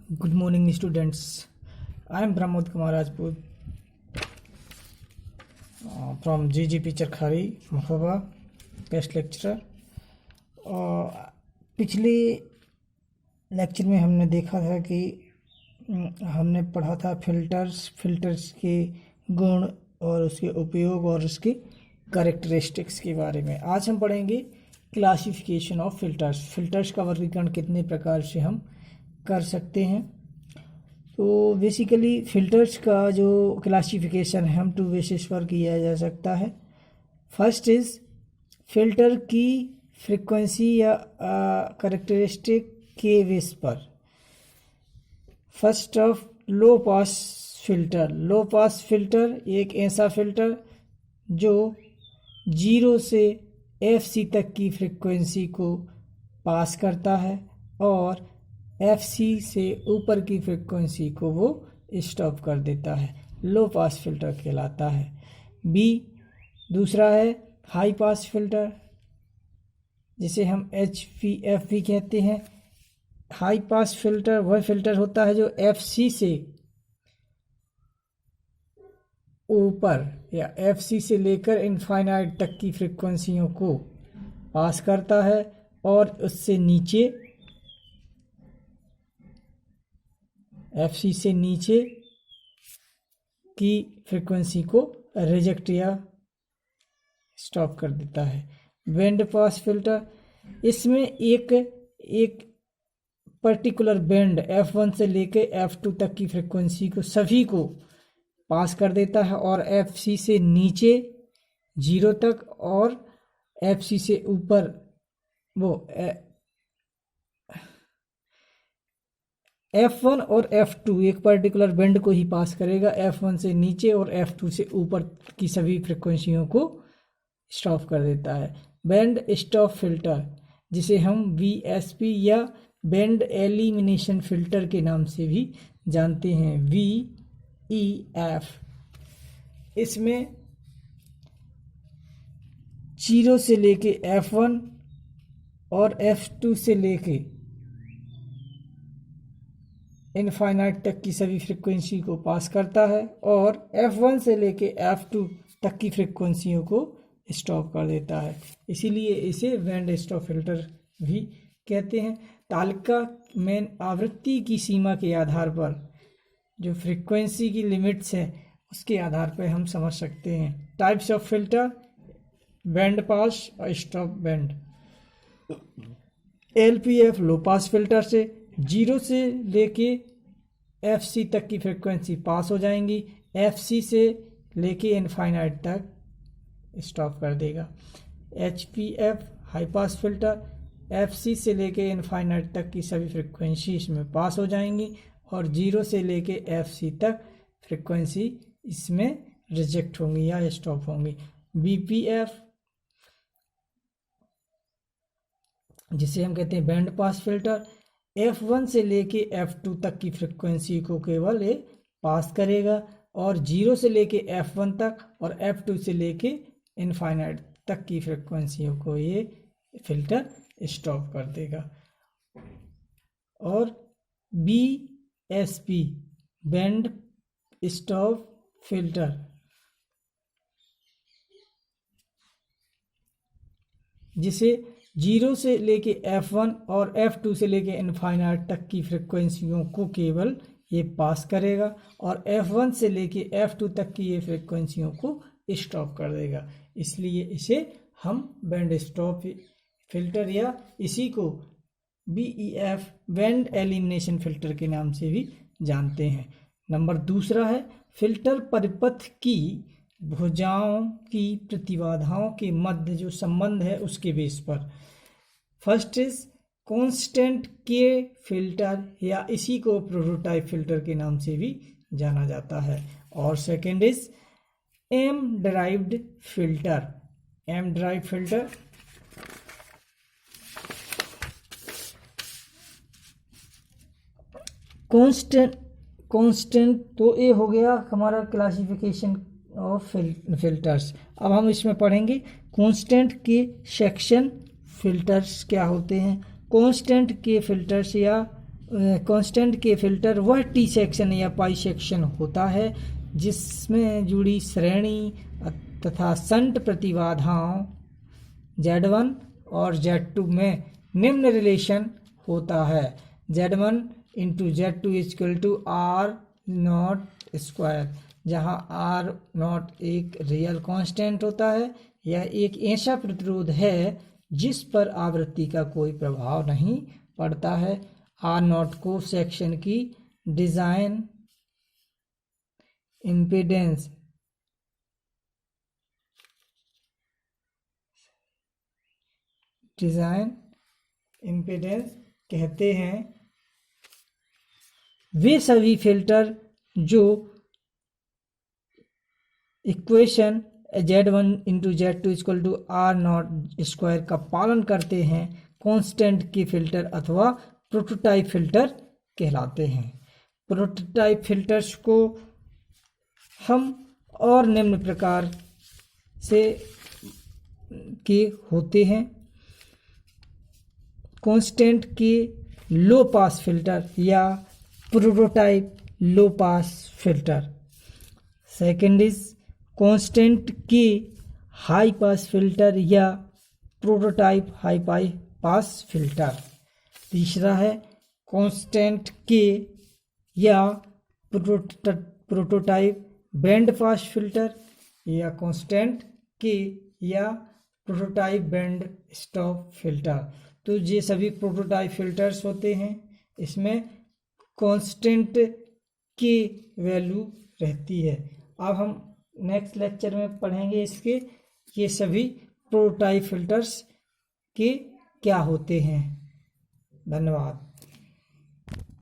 Good morning, students. I am Pramod Kumar Rajput from GGP Charkhari, Mahaba, guest lecturer. पिछले lecture में हमने देखा था कि हमने पढ़ा था फिल्टर्स के गुण और उसके उपयोग और उसके कैरेक्टरिस्टिक्स के बारे में। आज हम पढ़ेंगे क्लासिफिकेशन ऑफ फिल्टर्स का वर्गीकरण कितने प्रकार से हम कर सकते हैं। तो बेसिकली फ़िल्टर्स का जो क्लासिफिकेशन है हम 2 बेसिस पर किया जा सकता है। फर्स्ट इज़ फ़िल्टर की फ्रीक्वेंसी या कैरेक्टरिस्टिक के बेस पर। First of low pass filter एक ऐसा फ़िल्टर जो 0 से FC तक की फ्रीक्वेंसी को पास करता है और FC से ऊपर की फ्रीक्वेंसी को वो स्टॉप कर देता है, लो पास फिल्टर कहलाता है। दूसरा है हाई पास फिल्टर, जिसे हम HPF भी कहते हैं। हाई पास फिल्टर वह फिल्टर होता है जो FC से ऊपर या FC से लेकर इनफाइनाइट तक की फ्रीक्वेंसियों को पास करता है और उससे नीचे FC से नीचे की फ्रीक्वेंसी को रिजेक्ट या स्टॉप कर देता है। बैंड पास फिल्टर, इसमें एक पर्टिकुलर बैंड F1 से लेके F2 तक की फ्रीक्वेंसी को सभी को पास कर देता है और FC से नीचे 0 तक और FC से ऊपर वो F1 और F2 एक पर्टिकुलर बैंड को ही पास करेगा। F1 से नीचे और F2 से ऊपर की सभी फ्रीक्वेंसियों को स्टॉप कर देता है। बैंड स्टॉप फिल्टर, जिसे हम VSP या बैंड एलिमिनेशन फिल्टर के नाम से भी जानते हैं, VEF। इसमें 0 से लेके F1 और F2 से लेके इनफाइनाइट तक की सभी फ्रीक्वेंसी को पास करता है और F1 से लेके F2 तक की फ्रीक्वेंसियों को स्टॉप कर देता है। इसीलिए इसे बैंड स्टॉप फिल्टर भी कहते हैं। तालिका में आवृत्ति की सीमा के आधार पर जो फ्रीक्वेंसी की लिमिट्स है उसके आधार पर हम समझ सकते हैं। Types of filter, band pass और स्टॉप बैंड। LPF लो पास फिल्टर से 0 से लेके FC तक की फ्रीक्वेंसी पास हो जाएंगी, FC से लेके इनफाइनाइट तक स्टॉप कर देगा। HPF high pass filter, FC से लेके इनफाइनाइट तक की सभी फ्रीक्वेंसी इसमें पास हो जाएंगी और 0 से लेके FC तक फ्रीक्वेंसी इसमें रिजेक्ट होंगी या स्टॉप होंगी। BPF, जिसे हम कहते हैं बैंड पास फिल्टर, F1 से लेके F2 तक की फ्रीक्वेंसी को केवल ये पास करेगा और 0 से लेके F1 तक और F2 से लेके इनफाइनाइट तक की फ्रीक्वेंसियों को ये फिल्टर स्टॉप कर देगा। और BSP बैंड स्टॉप फिल्टर, जिसे 0 से लेके F1 और F2 से लेके इनफाइनाइट तक की फ्रीक्वेंसियों को केवल ये पास करेगा और F1 से लेके F2 तक की ये फ्रीक्वेंसियों को स्टॉप कर देगा। इसलिए इसे हम बैंड स्टॉप फिल्टर या इसी को BEF बैंड एलिमिनेशन फिल्टर के नाम से भी जानते हैं। नंबर दूसरा है फिल्टर परिपथ की भुजाओं की प्रतिबाधाओं के मध्य जो संबंध है उसके बेस पर। फर्स्ट इज कांस्टेंट के फिल्टर या इसी को प्रोटोटाइप फिल्टर के नाम से भी जाना जाता है। और second is M derived filter. Constant तो ये हो गया हमारा क्लासिफिकेशन ऑफ फिल्टर्स। अब हम इसमें पढ़ेंगे कांस्टेंट के सेक्शन फिल्टर्स क्या होते हैं। कांस्टेंट के फिल्टर्स या कांस्टेंट के फिल्टर वह टी सेक्शन या पाई सेक्शन होता है जिसमें जुड़ी श्रेणी तथा शंट प्रतिबाधाओं Z1 और Z2 में निम्न रिलेशन होता है। Z1 into Z2 equal to R naught square, जहाँ R नॉट एक रियल कांस्टेंट होता है। यह एक ऐसा प्रतिरोध है जिस पर आवृत्ति का कोई प्रभाव नहीं पड़ता है। R नॉट को सेक्शन की डिजाइन इम्पीडेंस कहते हैं। वे सभी फिल्टर जो equation Z1 into Z2 equal to R naught square का पालन करते हैं कांस्टेंट के फिल्टर अथवा प्रोटोटाइप फिल्टर कहलाते हैं। प्रोटोटाइप फिल्टर्स को हम और निम्न प्रकार से के होते हैं। कांस्टेंट के लो पास फिल्टर या prototype low pass filter. Second is constant के हाई पास फिल्टर या प्रोटोटाइप हाई पास फिल्टर। तीसरा है कांस्टेंट के या प्रोटोटाइप बैंड पास फिल्टर या कांस्टेंट के या प्रोटोटाइप बैंड स्टॉप फिल्टर। तो ये सभी प्रोटोटाइप फिल्टर्स होते हैं। इसमें कांस्टेंट की वैल्यू रहती है। अब हम नेक्स्ट लेक्चर में पढ़ेंगे इसके ये सभी प्रोटोटाइप फिल्टर्स के क्या होते हैं। धन्यवाद।